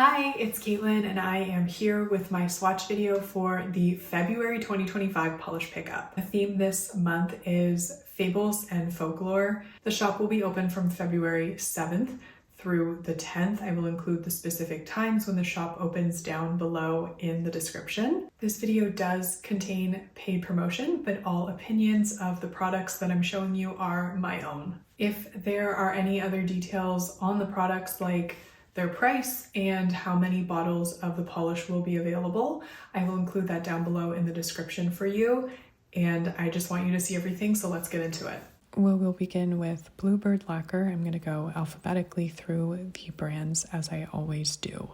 Hi, it's Caitlin and I am here with my swatch video for the February 2025 Polish Pickup. The theme this month is Fables and Folklore. The shop will be open from February 7th through the 10th. I will include the specific times when the shop opens down below in the description. This video does contain paid promotion, but all opinions of the products that I'm showing you are my own. If there are any other details on the products, like their price and how many bottles of the polish will be available, I will include that down below in the description for you. And I just want you to see everything, so let's get into it. We'll begin with Bluebird Lacquer. I'm going to go alphabetically through the brands as I always do.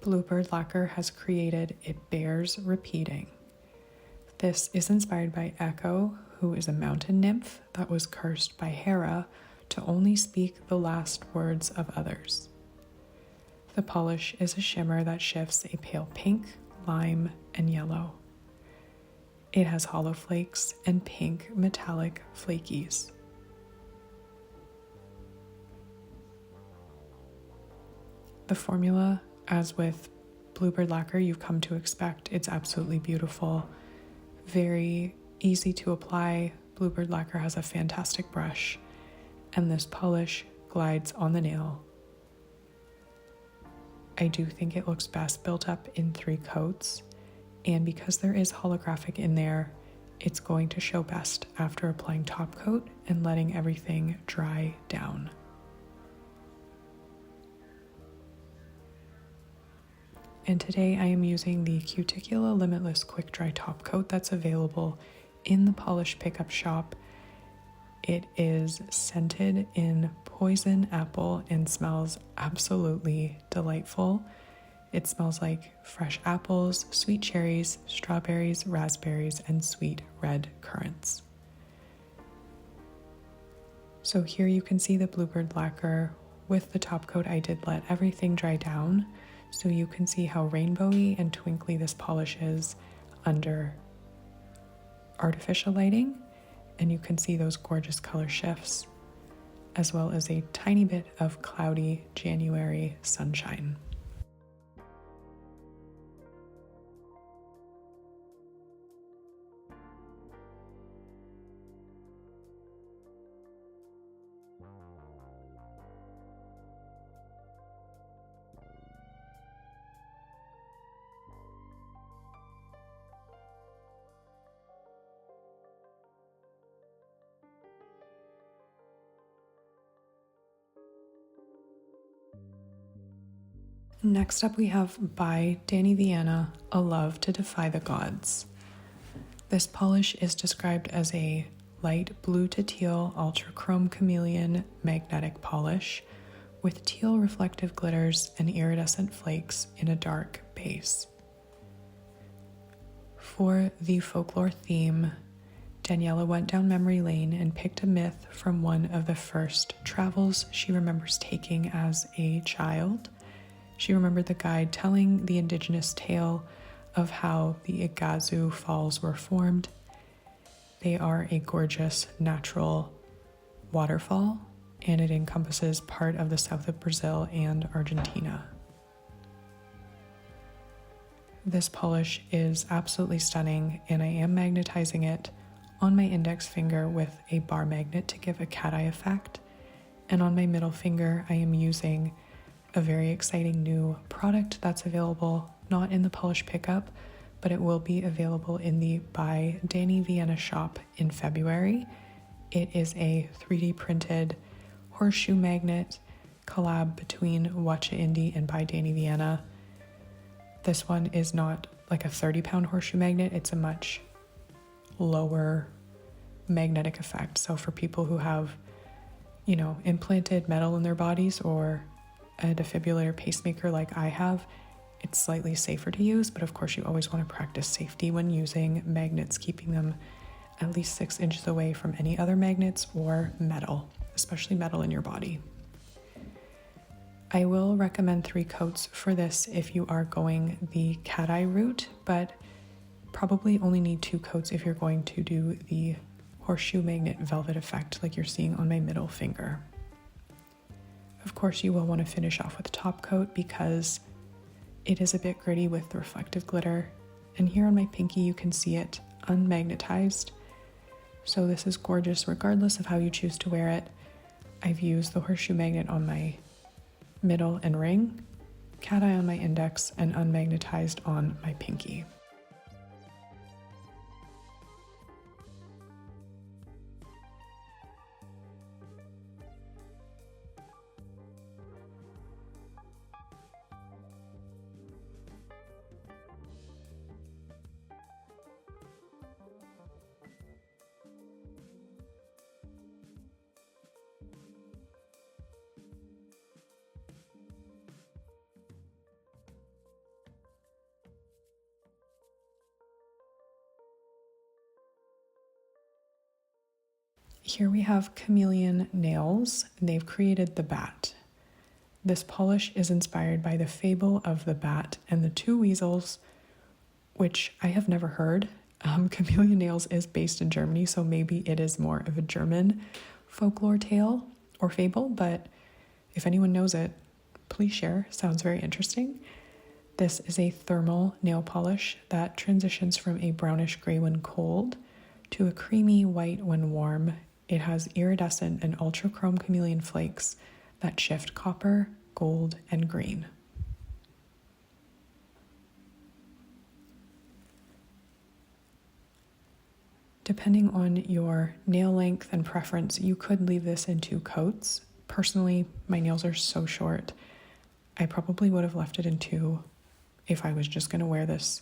Bluebird Lacquer has created It Bears Repeating. This is inspired by Echo, who is a mountain nymph that was cursed by Hera to only speak the last words of others. The polish is a shimmer that shifts a pale pink, lime, and yellow. It has hollow flakes and pink metallic flakies. The formula, as with Bluebird Lacquer, you've come to expect. It's absolutely beautiful, very easy to apply. Bluebird Lacquer has a fantastic brush, and this polish glides on the nail. I do think it looks best built up in 3 coats, and because there is holographic in there, it's going to show best after applying top coat and letting everything dry down. And today I am using the Cuticula Limitless Quick Dry Top Coat that's available in the Polish Pickup shop. It is scented in poison apple and smells absolutely delightful. It smells like fresh apples, sweet cherries, strawberries, raspberries, and sweet red currants. So here you can see the Bluebird Lacquer. With the top coat, I did let everything dry down, so you can see how rainbowy and twinkly this polish is under artificial lighting. And you can see those gorgeous color shifts, as well as a tiny bit of cloudy January sunshine. Next up we have by Dany Vianna, A Love to Defy the Gods. This polish is described as a light blue to teal ultra chrome chameleon magnetic polish with teal reflective glitters and iridescent flakes in a dark base. For the folklore theme, Daniela went down memory lane and picked a myth from one of the first travels she remembers taking as a child. She remembered the guide telling the indigenous tale of how the Iguazu Falls were formed. They are a gorgeous natural waterfall, and it encompasses part of the south of Brazil and Argentina. This polish is absolutely stunning, and I am magnetizing it on my index finger with a bar magnet to give a cat eye effect, and on my middle finger I am using a very exciting new product that's available not in the Polish Pickup, but it will be available in the By Dany Vianna shop in February. It is a 3D printed horseshoe magnet collab between Watcha Indie and By Dany Vianna. This one is not like a 30-pound horseshoe magnet, it's a much lower magnetic effect. So for people who have, implanted metal in their bodies or a defibrillator pacemaker like I have, it's slightly safer to use, but of course you always want to practice safety when using magnets, keeping them at least 6 inches away from any other magnets or metal, especially metal in your body. I will recommend 3 coats for this if you are going the cat eye route, but probably only need 2 coats if you're going to do the horseshoe magnet velvet effect like you're seeing on my middle finger. Of course, you will want to finish off with top coat because it is a bit gritty with the reflective glitter. And here on my pinky, you can see it unmagnetized. So this is gorgeous regardless of how you choose to wear it. I've used the horseshoe magnet on my middle and ring, cat eye on my index, and unmagnetized on my pinky. Here we have Chamaelon Nails, and they've created the Bat. This polish is inspired by the Fable of the Bat and the Two Weasels, which I have never heard. Chamaelon Nails is based in Germany, so maybe it is more of a German folklore tale or fable, but if anyone knows it, please share. Sounds very interesting. This is a thermal nail polish that transitions from a brownish gray when cold to a creamy white when warm. It has iridescent and ultra chrome chameleon flakes that shift copper, gold, and green. Depending on your nail length and preference, you could leave this in 2 coats. Personally, my nails are so short, I probably would have left it in 2 if I was just going to wear this,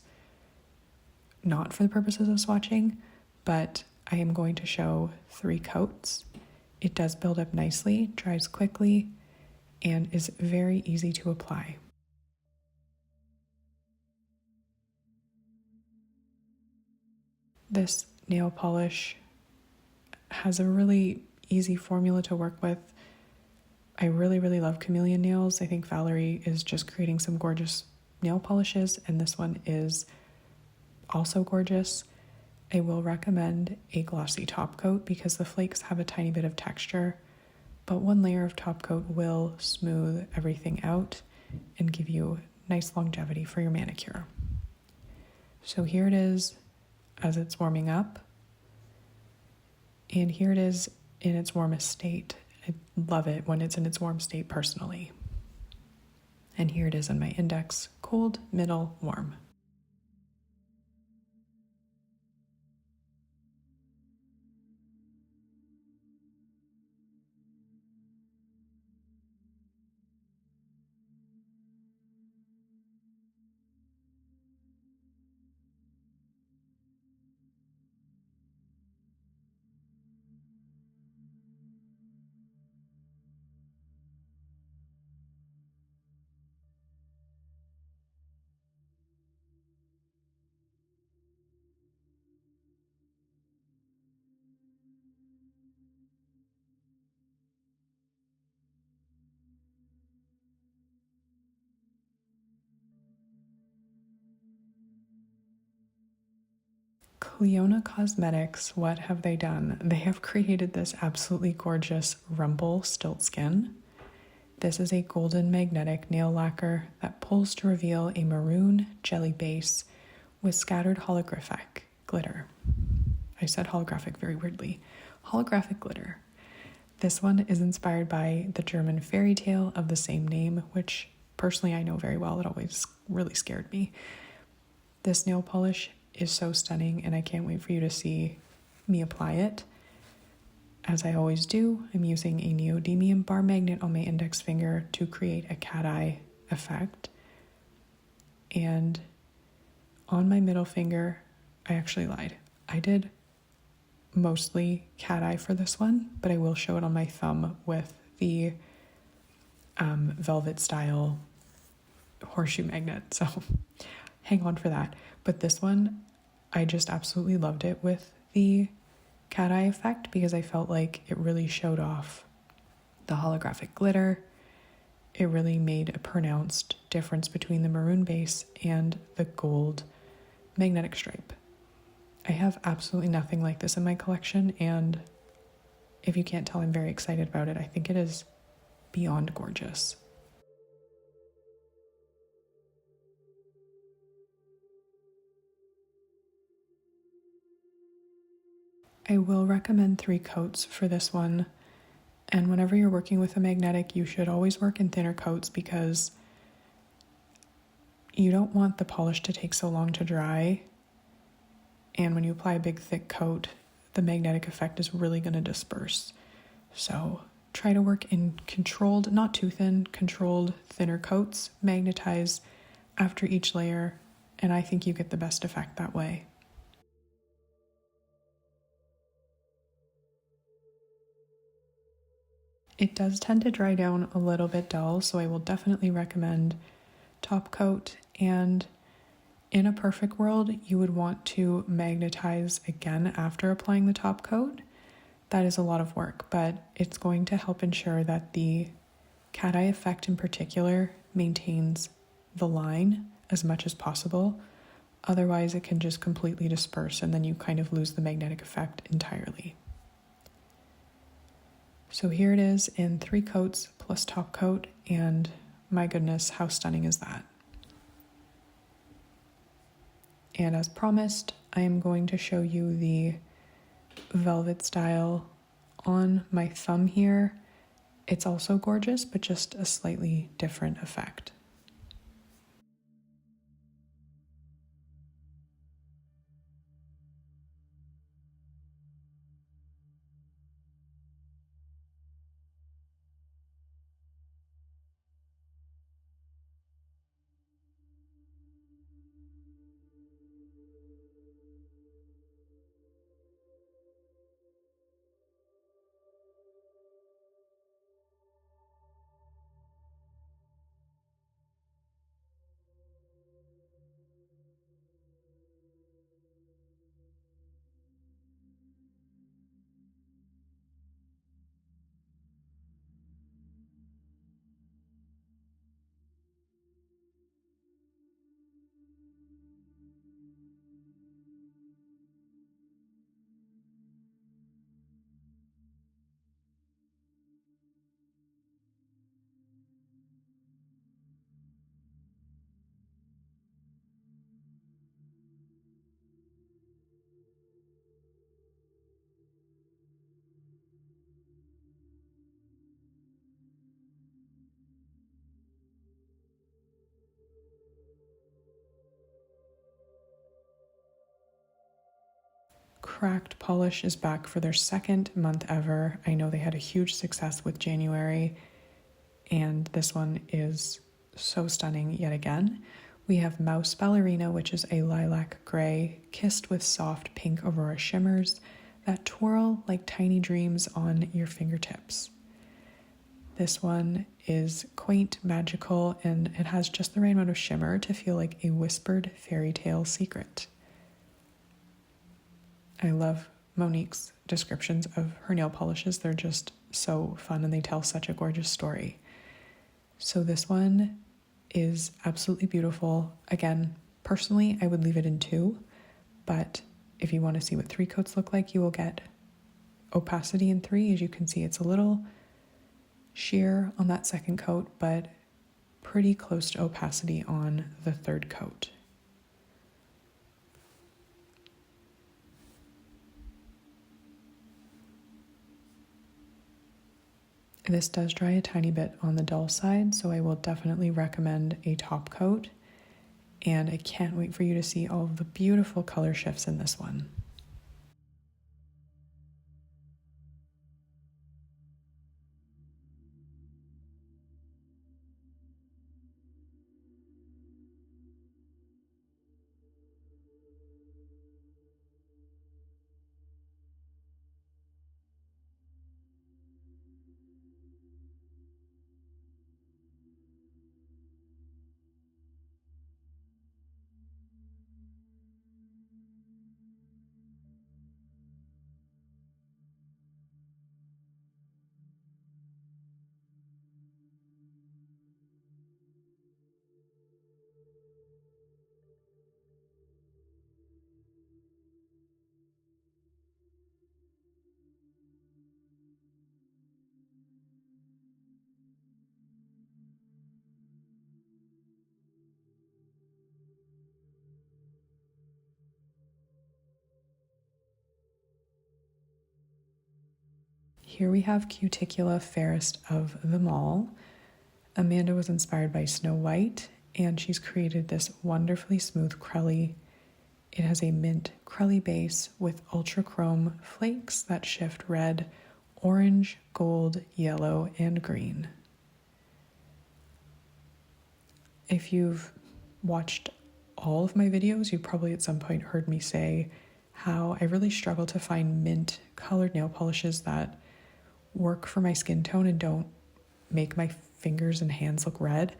not for the purposes of swatching, but I am going to show 3 coats. It does build up nicely, dries quickly, and is very easy to apply. This nail polish has a really easy formula to work with. I really love Chamaelon Nails. I think Valerie is just creating some gorgeous nail polishes, and this one is also gorgeous. I will recommend a glossy top coat because the flakes have a tiny bit of texture, but 1 layer of top coat will smooth everything out and give you nice longevity for your manicure. So here it is as it's warming up, and here it is in its warmest state. I love it when it's in its warm state personally. And here it is on my index, cold, middle, warm. Clionadh Cosmetics, what have they done? They have created this absolutely gorgeous Rumpelstiltskin. This is a golden magnetic nail lacquer that pulls to reveal a maroon jelly base with scattered holographic glitter. I said holographic very weirdly. Holographic glitter. This one is inspired by the German fairy tale of the same name, which personally I know very well. It always really scared me. This nail polish is so stunning, and I can't wait for you to see me apply it. As I always do, I'm using a neodymium bar magnet on my index finger to create a cat eye effect. And on my middle finger, I actually lied. I did mostly cat eye for this one, but I will show it on my thumb with the velvet style horseshoe magnet. So hang on for that. But this one, I just absolutely loved it with the cat eye effect because I felt like it really showed off the holographic glitter. It really made a pronounced difference between the maroon base and the gold magnetic stripe. I have absolutely nothing like this in my collection, and if you can't tell, I'm very excited about it. I think it is beyond gorgeous. I will recommend 3 coats for this one, and whenever you're working with a magnetic, you should always work in thinner coats because you don't want the polish to take so long to dry, and when you apply a big thick coat, the magnetic effect is really going to disperse. So try to work in controlled, not too thin, controlled thinner coats, magnetize after each layer, and I think you get the best effect that way. It does tend to dry down a little bit dull, so I will definitely recommend top coat, and in a perfect world, you would want to magnetize again after applying the top coat. That is a lot of work, but it's going to help ensure that the cat eye effect in particular maintains the line as much as possible. Otherwise, it can just completely disperse and then you kind of lose the magnetic effect entirely. So here it is in 3 coats plus top coat, and my goodness, how stunning is that? And as promised, I am going to show you the velvet style on my thumb here. It's also gorgeous, but just a slightly different effect. Cracked Polish is back for their 2nd month ever. I know they had a huge success with January, and this one is so stunning yet again. We have Mouse Ballerina, which is a lilac gray, kissed with soft pink Aurora shimmers that twirl like tiny dreams on your fingertips. This one is quaint, magical, and it has just the right amount of shimmer to feel like a whispered fairy tale secret. I love Monique's descriptions of her nail polishes. They're just so fun and they tell such a gorgeous story. So this one is absolutely beautiful. Again, personally, I would leave it in 2, but if you want to see what 3 coats look like, you will get opacity in 3. As you can see, it's a little sheer on that 2nd coat, but pretty close to opacity on the 3rd coat. This does dry a tiny bit on the dull side, so I will definitely recommend a top coat, and I can't wait for you to see all of the beautiful color shifts in this one. here we have Cuticula Fairest of them all. Amanda was inspired by Snow White, and she's created this wonderfully smooth crelly. It has a mint crelly base with ultra chrome flakes that shift red, orange, gold, yellow, and green. If you've watched all of my videos, you probably at some point heard me say how I really struggle to find mint colored nail polishes that work for my skin tone and don't make my fingers and hands look red,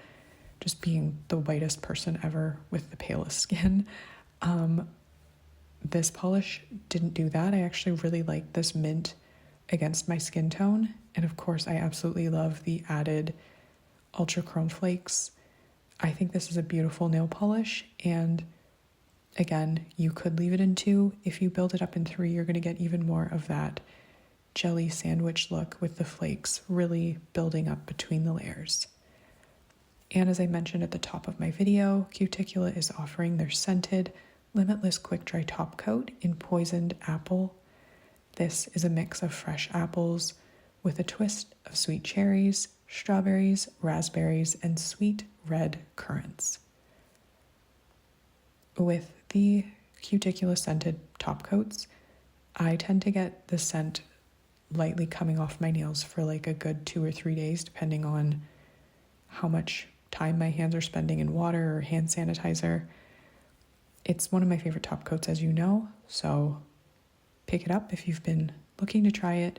just being the whitest person ever with the palest skin. This polish didn't do that. I actually really like this mint against my skin tone. And of course, I absolutely love the added ultra chrome flakes. I think this is a beautiful nail polish. And again, you could leave it in 2. If you build it up in 3, you're going to get even more of that jelly sandwich look with the flakes really building up between the layers. And as I mentioned at the top of my video, Cuticula is offering their scented Limitless Quick Dry Top Coat in Poisoned Apple. This is a mix of fresh apples with a twist of sweet cherries, strawberries, raspberries, and sweet red currants. With the Cuticula scented top coats, I tend to get the scent lightly coming off my nails for like a good 2 or 3 days, depending on how much time my hands are spending in water or hand sanitizer. It's one of my favorite top coats, as you know, so pick it up if you've been looking to try it,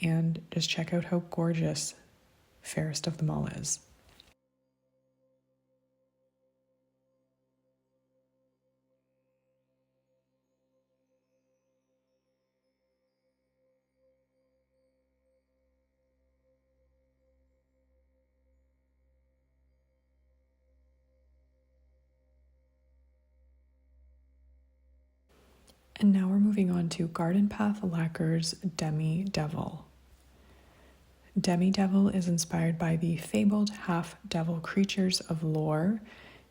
and just check out how gorgeous Fairest of them all is. And now we're moving on to Garden Path Lacquer's Demidevil. Demidevil is inspired by the fabled half-devil creatures of lore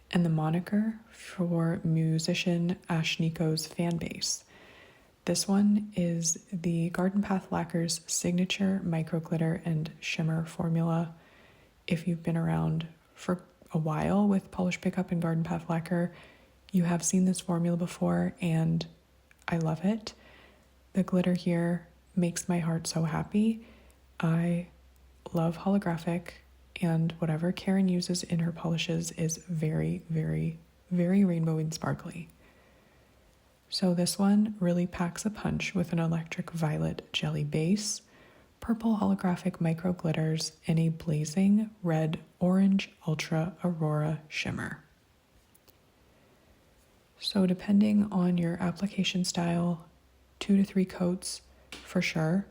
and the moniker for musician Ashniko's fan base. This one is the Garden Path Lacquer's signature micro glitter and shimmer formula. If you've been around for a while with Polish Pickup and Garden Path Lacquer, you have seen this formula before, and I love it. The glitter here makes my heart so happy. I love holographic, and whatever Karen uses in her polishes is very, very, very rainbow and sparkly. So this one really packs a punch with an electric violet jelly base, purple holographic micro glitters, and a blazing red orange ultra aurora shimmer. So depending on your application style, 2 to 3 coats for sure.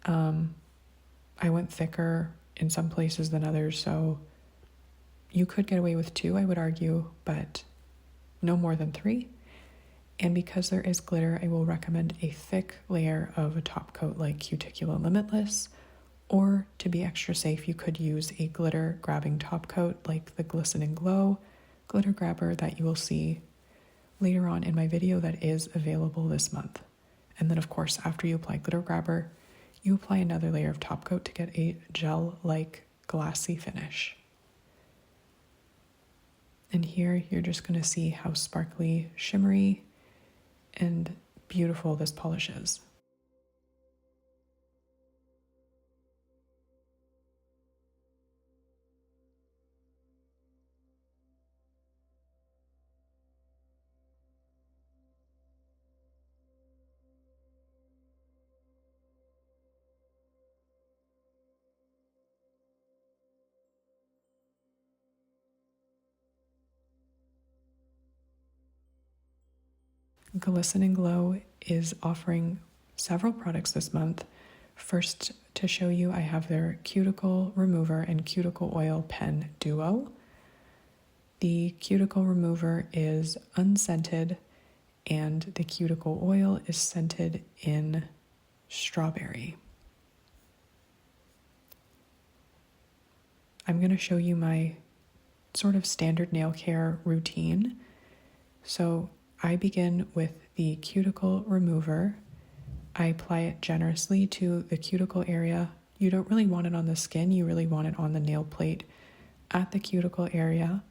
I went thicker in some places than others, so you could get away with 2, I would argue, but no more than 3. And because there is glitter, I will recommend a thick layer of a top coat like Cuticula Limitless, or to be extra safe, you could use a glitter grabbing top coat like the Glisten and Glow glitter grabber that you will see later on in my video that is available this month. And then of course, after you apply glitter grabber, you apply another layer of top coat to get a gel-like glassy finish. And here you're just going to see how sparkly, shimmery, and beautiful this polish is. Glisten and Glow is offering several products this month. First, to show you, I have their cuticle remover and cuticle oil pen duo. The cuticle remover is unscented, and the cuticle oil is scented in strawberry. I'm going to show you my sort of standard nail care routine. So I begin with the cuticle remover, I apply it generously to the cuticle area. You don't really want it on the skin, you really want it on the nail plate at the cuticle area.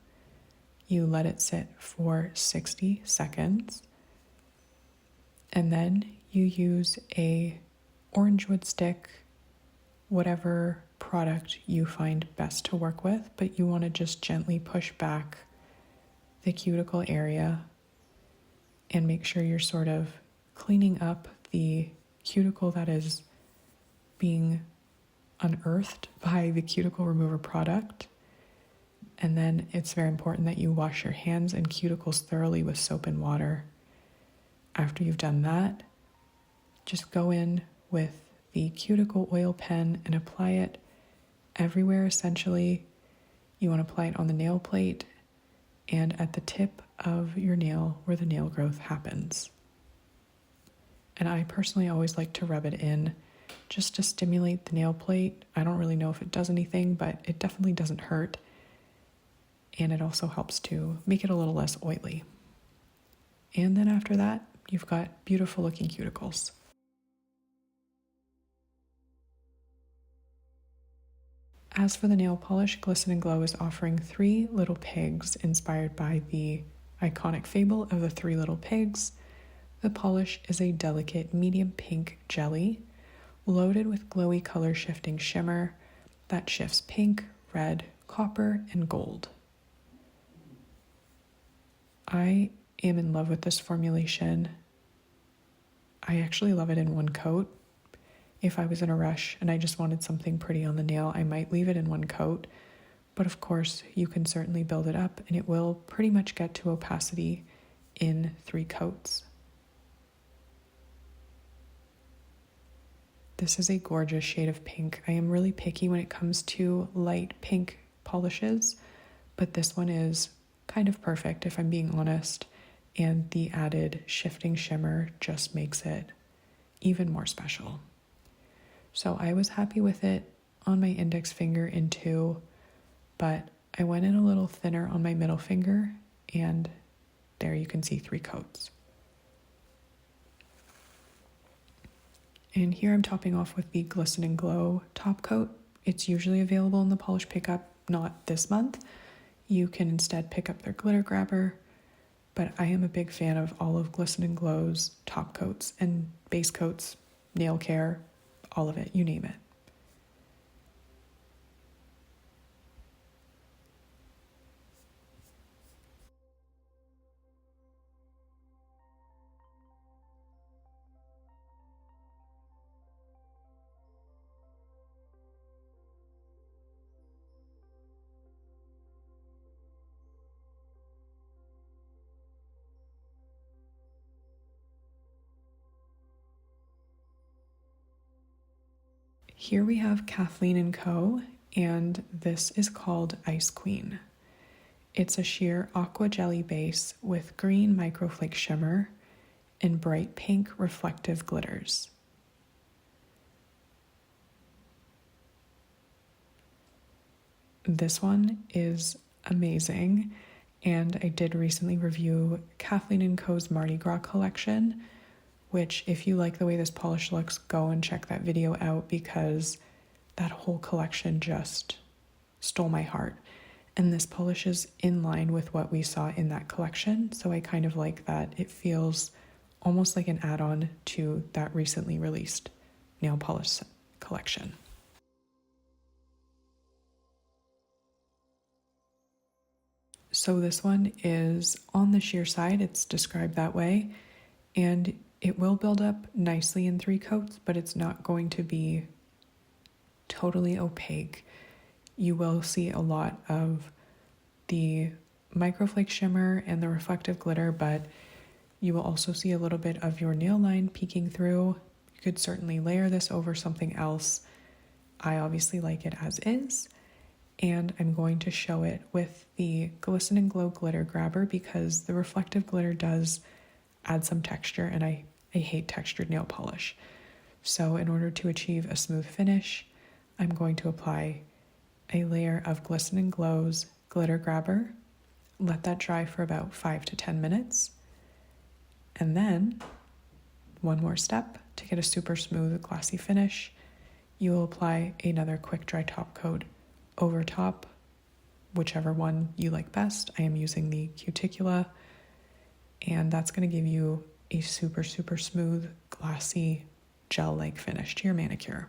You let it sit for 60 seconds. And then you use a orange wood stick, whatever product you find best to work with, but you want to just gently push back the cuticle area and make sure you're sort of cleaning up the cuticle that is being unearthed by the cuticle remover product. And then it's very important that you wash your hands and cuticles thoroughly with soap and water. After you've done that, just go in with the cuticle oil pen and apply it everywhere essentially. You want to apply it on the nail plate and at the tip of your nail where the nail growth happens. And I personally always like to rub it in just to stimulate the nail plate. I don't really know if it does anything, but it definitely doesn't hurt. And it also helps to make it a little less oily. And then after that, you've got beautiful looking cuticles. As for the nail polish, Glisten and Glow is offering 3 little pigs inspired by the iconic fable of the 3 little pigs. The polish is a delicate medium pink jelly loaded with glowy color shifting shimmer that shifts pink, red, copper, and gold. I am in love with this formulation. I actually love it in one coat. If I was in a rush and I just wanted something pretty on the nail, I might leave it in one coat. But of course, you can certainly build it up and it will pretty much get to opacity in 3 coats. This is a gorgeous shade of pink. I am really picky when it comes to light pink polishes, but this one is kind of perfect if I'm being honest, and the added shifting shimmer just makes it even more special. So I was happy with it on my index finger in 2, but I went in a little thinner on my middle finger, and there you can see 3 coats. And here I'm topping off with the Glisten and Glow top coat. It's usually available in the Polish Pickup, not this month. You can instead pick up their glitter grabber, but I am a big fan of all of Glisten and Glow's top coats and base coats, nail care, all of it, you name it. Here we have Kathleen Co, and this is called Ice Queen. It's a sheer aqua jelly base with green microflake shimmer and bright pink reflective glitters. This one is amazing, and I did recently review Kathleen Co's Mardi Gras collection, which if you like the way this polish looks, go and check that video out because that whole collection just stole my heart. And this polish is in line with what we saw in that collection, so I kind of like that. It feels almost like an add-on to that recently released nail polish collection. So this one is on the sheer side, it's described that way, and it will build up nicely in 3 coats, but it's not going to be totally opaque. You will see a lot of the microflake shimmer and the reflective glitter, but you will also see a little bit of your nail line peeking through. You could certainly layer this over something else. I obviously like it as is, and I'm going to show it with the Glisten and Glow glitter grabber because the reflective glitter does add some texture, and I hate textured nail polish. So in order to achieve a smooth finish, I'm going to apply a layer of Glisten and Glow's glitter grabber, let that dry for about 5 to 10 minutes, and then one more step to get a super smooth glossy finish. You will apply another quick dry top coat over top, whichever one you like best. I am using the Cuticula, and that's going to give you a super, super smooth, glossy, gel-like finish to your manicure.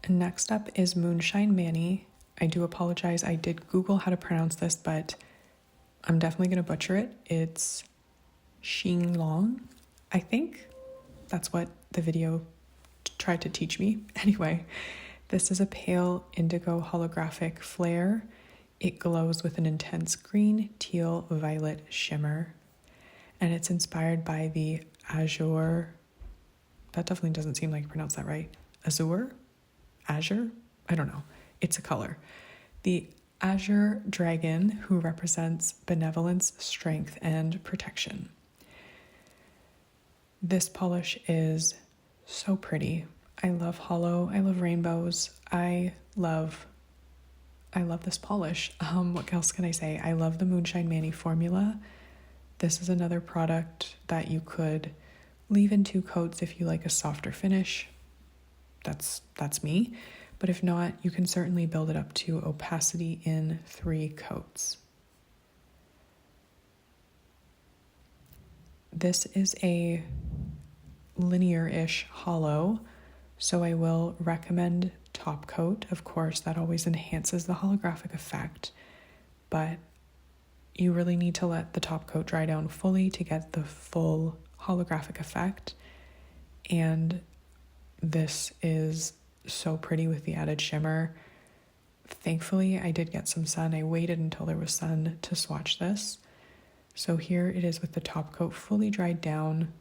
Next up is Moonshine Mani. I do apologize, I did Google how to pronounce this, but I'm definitely going to butcher it. It's Qinglong, I think. That's what the video tried to teach me. Anyway, this is a pale indigo holographic flare. It glows with an intense green, teal, violet shimmer. And it's inspired by the Azure. That definitely doesn't seem like you pronounce that right. Azure? I don't know. It's a color. The Azure Dragon, who represents benevolence, strength, and protection. This polish is so pretty. I love hollow. I love rainbows. I love this polish. What else can I say? I love the Moonshine Mani formula. This is another product that you could leave in 2 coats if you like a softer finish. That's me. But if not, you can certainly build it up to opacity in 3 coats. This is a linear-ish hollow, so I will recommend top coat. Of course, that always enhances the holographic effect, but you really need to let the top coat dry down fully to get the full holographic effect. And this is so pretty with the added shimmer. Thankfully, I did get some sun. I waited until there was sun to swatch this. So here it is with the top coat fully dried down.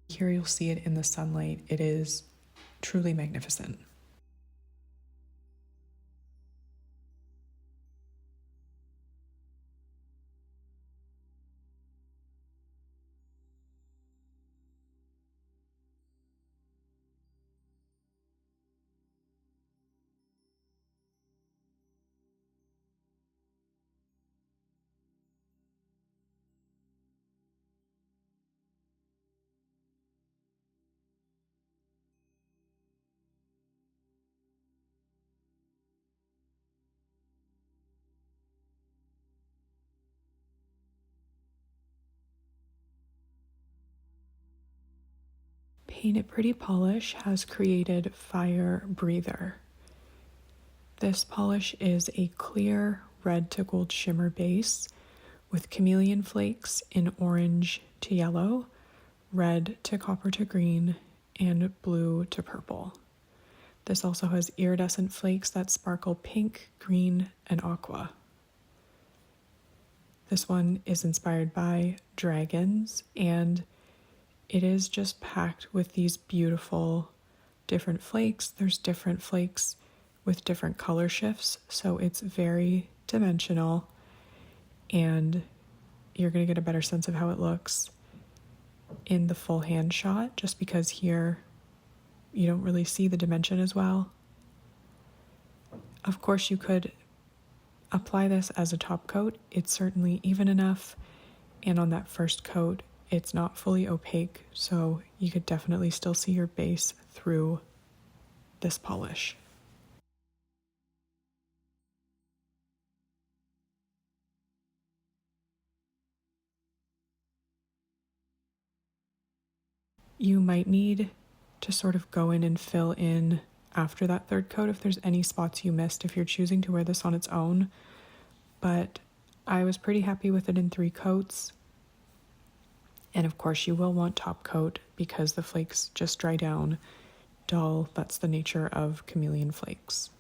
Here you'll see it in the sunlight. It is truly magnificent. Paint It Pretty polish has created Fire Breather. This polish is a clear red to gold shimmer base with chameleon flakes in orange to yellow, red to copper to green, and blue to purple. This also has iridescent flakes that sparkle pink, green, and aqua. This one is inspired by dragons, and it is just packed with these beautiful different flakes. There's different flakes with different color shifts, so it's very dimensional, and you're going to get a better sense of how it looks in the full hand shot, just because here you don't really see the dimension as well. Of course, you could apply this as a top coat. It's certainly even enough, and on that first coat it's not fully opaque, so you could definitely still see your base through this polish. You might need to sort of go in and fill in after that third coat if there's any spots you missed if you're choosing to wear this on its own, but I was pretty happy with it in 3 coats. And of course you will want top coat because the flakes just dry down dull. That's the nature of chameleon flakes.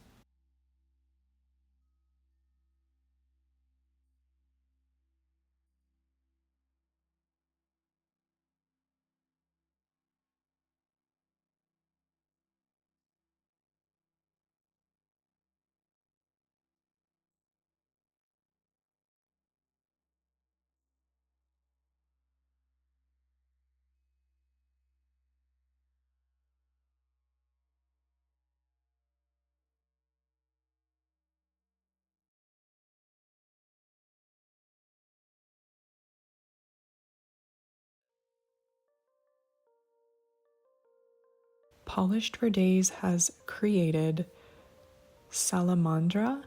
Polished for Days has created Salamándra,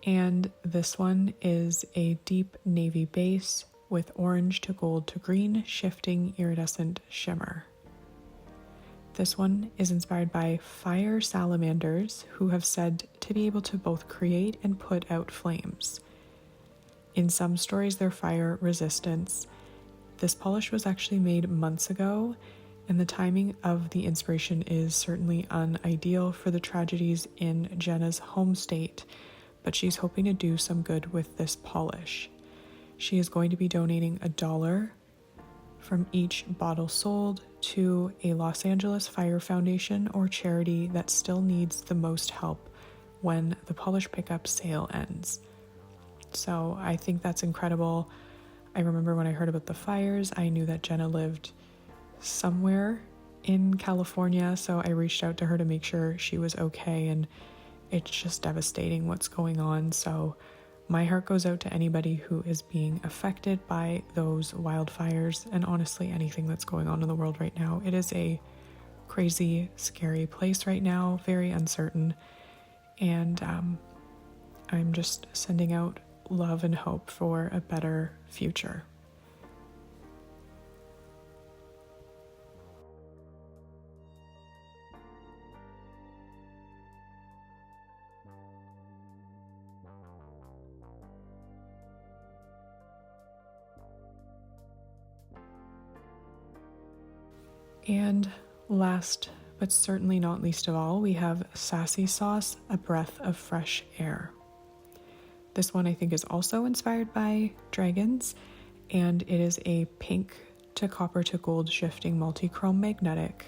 and this one is a deep navy base with orange to gold to green shifting iridescent shimmer. This one is inspired by fire salamanders who have said to be able to both create and put out flames. In some stories, they're fire resistance. This polish was actually made months ago, and the timing of the inspiration is certainly unideal for the tragedies in Jenna's home state, but she's hoping to do some good with this polish. She is going to be donating $1 from each bottle sold to a Los Angeles Fire Foundation or charity that still needs the most help when the Polish Pickup sale ends. So I think that's incredible. I remember when I heard about the fires, I knew that Jenna lived somewhere in California, so I reached out to her to make sure she was okay, and it's just devastating what's going on. So my heart goes out to anybody who is being affected by those wildfires and honestly anything that's going on in the world right now. It is a crazy, scary place right now, very uncertain, and I'm just sending out love and hope for a better future. And last but certainly not least of all, we have Sassy Sauce, A Breath of Fresh Air. This one I think is also inspired by dragons, and it is a pink to copper to gold shifting multi-chrome magnetic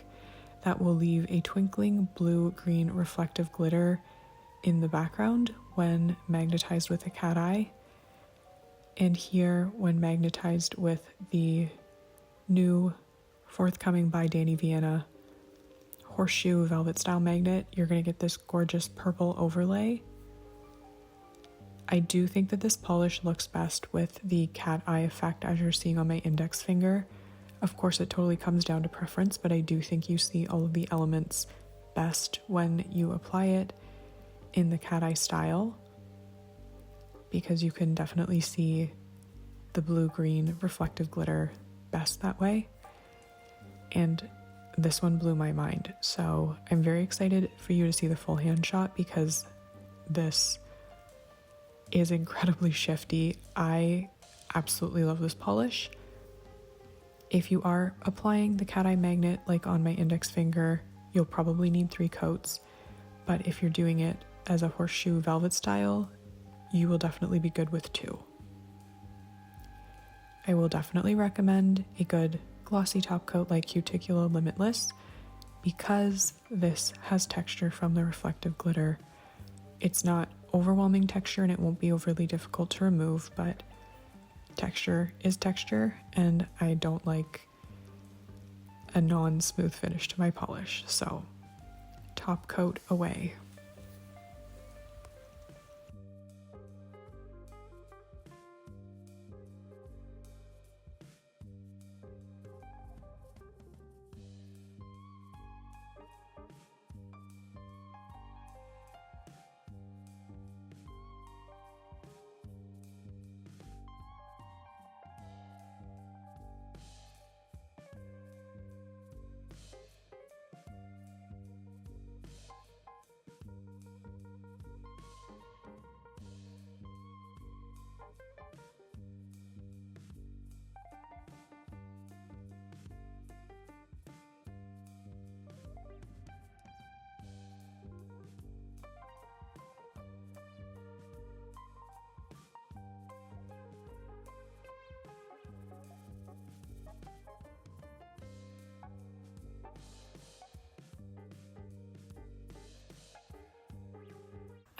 that will leave a twinkling blue-green reflective glitter in the background when magnetized with a cat eye, and here when magnetized with the new forthcoming by Dany Vianna horseshoe velvet style magnet, you're going to get this gorgeous purple overlay. I do think that this polish looks best with the cat eye effect as you're seeing on my index finger. Of course, it totally comes down to preference, but I do think you see all of the elements best when you apply it in the cat eye style, because you can definitely see the blue-green reflective glitter best that way. And this one blew my mind, so I'm very excited for you to see the full hand shot because this is incredibly shifty. I absolutely love this polish. If you are applying the cat eye magnet like on my index finger, you'll probably need 3 coats, but if you're doing it as a horseshoe velvet style, you will definitely be good with 2. I will definitely recommend a good glossy top coat like Cuticula Limitless because this has texture from the reflective glitter. It's not overwhelming texture and it won't be overly difficult to remove, but texture is texture, and I don't like a non-smooth finish to my polish, so top coat away.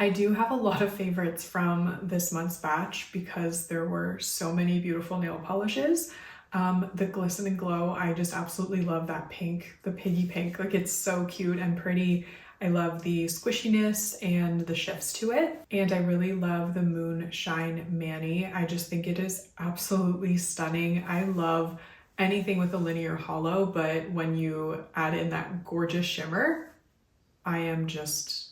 I do have a lot of favorites from this month's batch because there were so many beautiful nail polishes. The Glisten and Glow, I just absolutely love that pink, the piggy pink. Like, it's so cute and pretty. I love the squishiness and the shifts to it. And I really love the Moonshine Mani. I just think it is absolutely stunning. I love anything with a linear hollow, but when you add in that gorgeous shimmer, I am just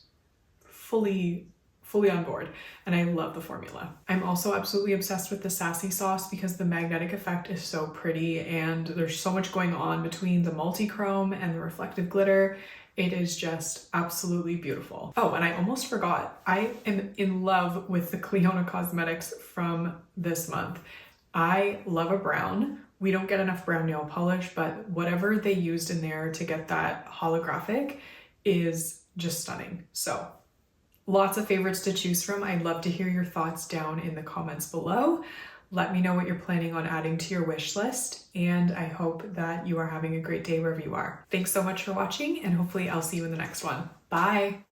fully on board, and I love the formula. I'm also absolutely obsessed with the Sassy Sauce because the magnetic effect is so pretty and there's so much going on between the multi-chrome and the reflective glitter. It is just absolutely beautiful. Oh, and I almost forgot, I am in love with the Clionadh Cosmetics from this month. I love a brown. We don't get enough brown nail polish, but whatever they used in there to get that holographic is just stunning. So lots of favorites to choose from. I'd love to hear your thoughts down in the comments below. Let me know what you're planning on adding to your wish list, and I hope that you are having a great day wherever you are. Thanks so much for watching, and hopefully I'll see you in the next one. Bye!